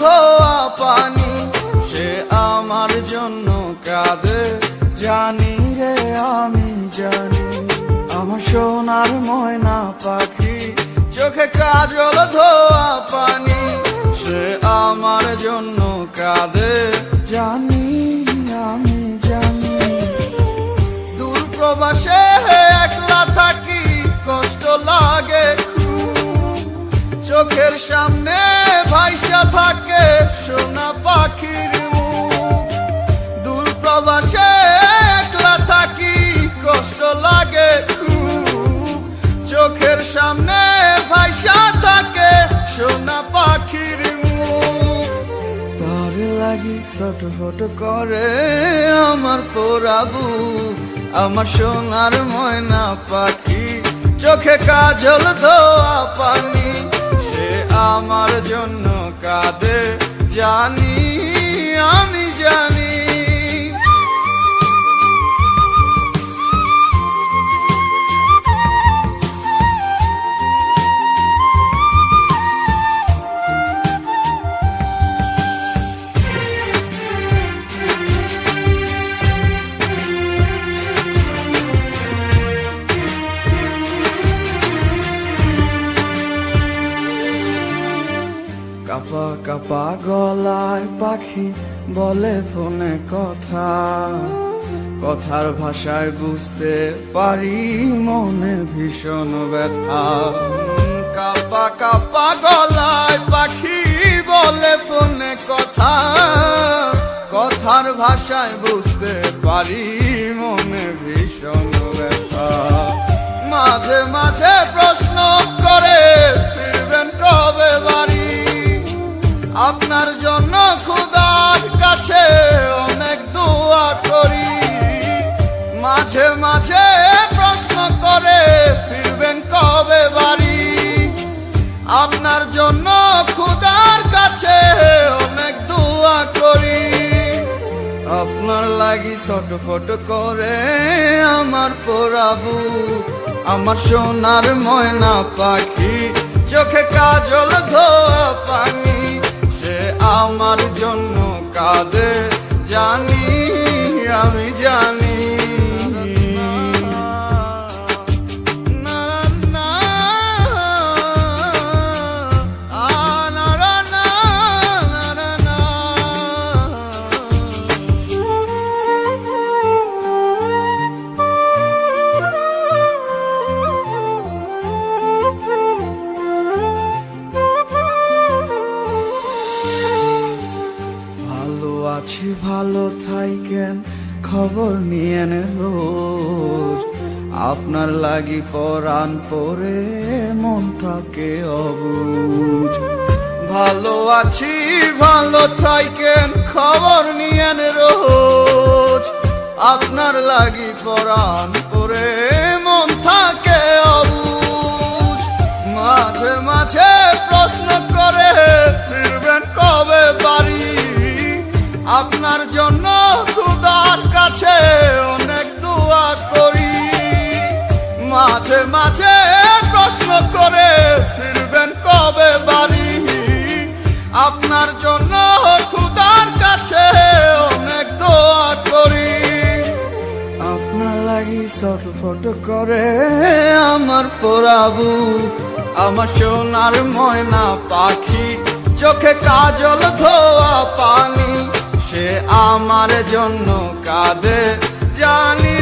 ধোয়া পানি, সে আমার জন্য কাঁদে জানি রে আমি জানি। আমার সোনার ময়না পাখি, চোখে কাজল ধোয়া পানি, সে আমার জন্য কাঁদে জানি আমি জানি। দূর প্রবাসে একলা থাকি, কষ্ট লাগে খুব, চোখের সামনে ভাইসা থাকে সোনা পাখির মুখ। দূর প্রবাসে একলা থাকি, কষ্ট লাগে খুব, চোখের সামনে ভাইসা থাকে সোনা পাখির মুখ। তার লাগি ছটফট করে আমার পোড়াবু, আমার সোনার ময়না পাখি, চোখে কাজল ধোয়া পানি, সে আমার জন্য কাঁদে জানি আমি জানি। কাপা কাপা গলায় পাখি বলে ফোনে কথা, কথার ভাষায় বুঝতে পারি মনে ভীষণ ব্যথা। কাপা কাপা গলায় পাখি বলে ফোনে কথা, কথার ভাষায় বুঝতে পারি মনে ভীষণ ব্যথা। মাঝে মাঝে প্রশ্ন করে ফিরবেন কবে বাড়ি, আপনার জন্য খোদার কাছে অনেক দোয়া করি। মাঝে মাঝে প্রশ্ন করে ফিরবেন কবে বাড়ি, আপনার জন্য খোদার কাছে অনেক দোয়া করি। আপনার লাগি ছটফট করে আমার পোড়াবু, আমার সোনার ময়না পাখি, চোখে কাজল ধোয়া পানি, সে আমার জন্য কাঁদে জানি আমি জানি। আছি ভালো থাইকেন, খবর নিয়েন রোজ, আপনার লাগি পরাণ পরে মন থাকে অবুঝ। ভালো আছি ভালো থাইকেন, খবর নিয়েন রোজ, আপনার লাগি পরাণ পরে মন থাকে অবুঝ। মাঝে মাঝে প্রশ্ন করে ফিরবেন কবে বাড়ি, আপনার জন্য খোদার কাছে অনেক দোয়া করি। মাঝে মাঝে প্রশ্ন করে ফিরবেন কবে বাড়ি, আপনার জন্য খোদার কাছে অনেক দোয়া করি। আপনার লাগি ছটফট করে আমার পোড়াবু, আমার সোনার ময়না পাখি, চোখে কাজল ধোয়া পানি, সে আমার জন্য কাঁদে জানি